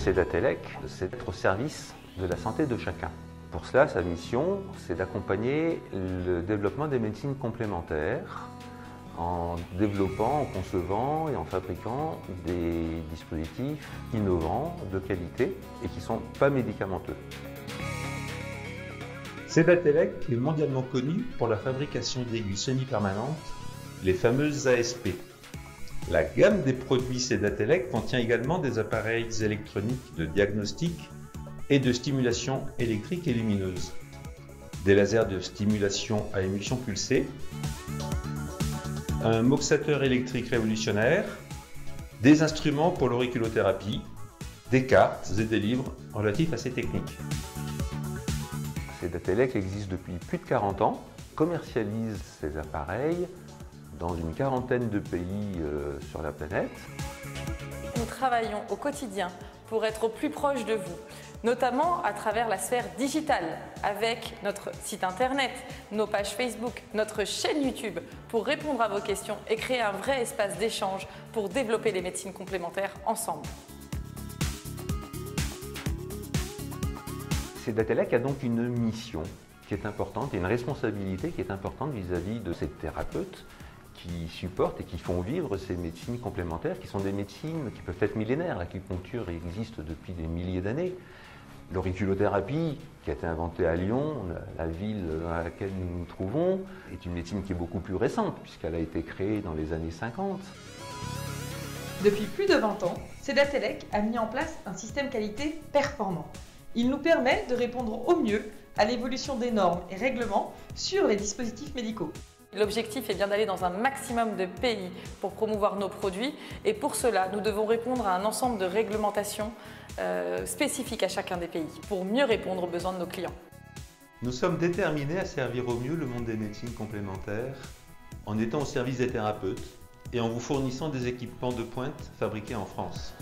Sedatelec, c'est d'être au service de la santé de chacun. Pour cela, sa mission, c'est d'accompagner le développement des médecines complémentaires en développant, en concevant et en fabriquant des dispositifs innovants, de qualité et qui ne sont pas médicamenteux. Sedatelec est mondialement connu pour la fabrication d'aiguilles semi-permanentes, les fameuses ASP. La gamme des produits Sedatelec contient également des appareils électroniques de diagnostic et de stimulation électrique et lumineuse, des lasers de stimulation à émission pulsée, un moxateur électrique révolutionnaire, des instruments pour l'auriculothérapie, des cartes et des livres relatifs à ces techniques. Sedatelec existe depuis plus de 40 ans, commercialise ses appareils dans une quarantaine de pays sur la planète. Nous travaillons au quotidien pour être au plus proche de vous, notamment à travers la sphère digitale, avec notre site internet, nos pages Facebook, notre chaîne YouTube, pour répondre à vos questions et créer un vrai espace d'échange pour développer les médecines complémentaires ensemble. Sedatelec a donc une mission qui est importante et une responsabilité qui est importante vis-à-vis de ces thérapeutes qui supportent et qui font vivre ces médecines complémentaires, qui sont des médecines qui peuvent être millénaires. L'acupuncture existe depuis des milliers d'années. L'auriculothérapie, qui a été inventée à Lyon, la ville dans laquelle nous nous trouvons, est une médecine qui est beaucoup plus récente, puisqu'elle a été créée dans les années 50. Depuis plus de 20 ans, Sedatelec a mis en place un système qualité performant. Il nous permet de répondre au mieux à l'évolution des normes et règlements sur les dispositifs médicaux. L'objectif est bien d'aller dans un maximum de pays pour promouvoir nos produits et pour cela, nous devons répondre à un ensemble de réglementations spécifiques à chacun des pays pour mieux répondre aux besoins de nos clients. Nous sommes déterminés à servir au mieux le monde des médecines complémentaires en étant au service des thérapeutes et en vous fournissant des équipements de pointe fabriqués en France.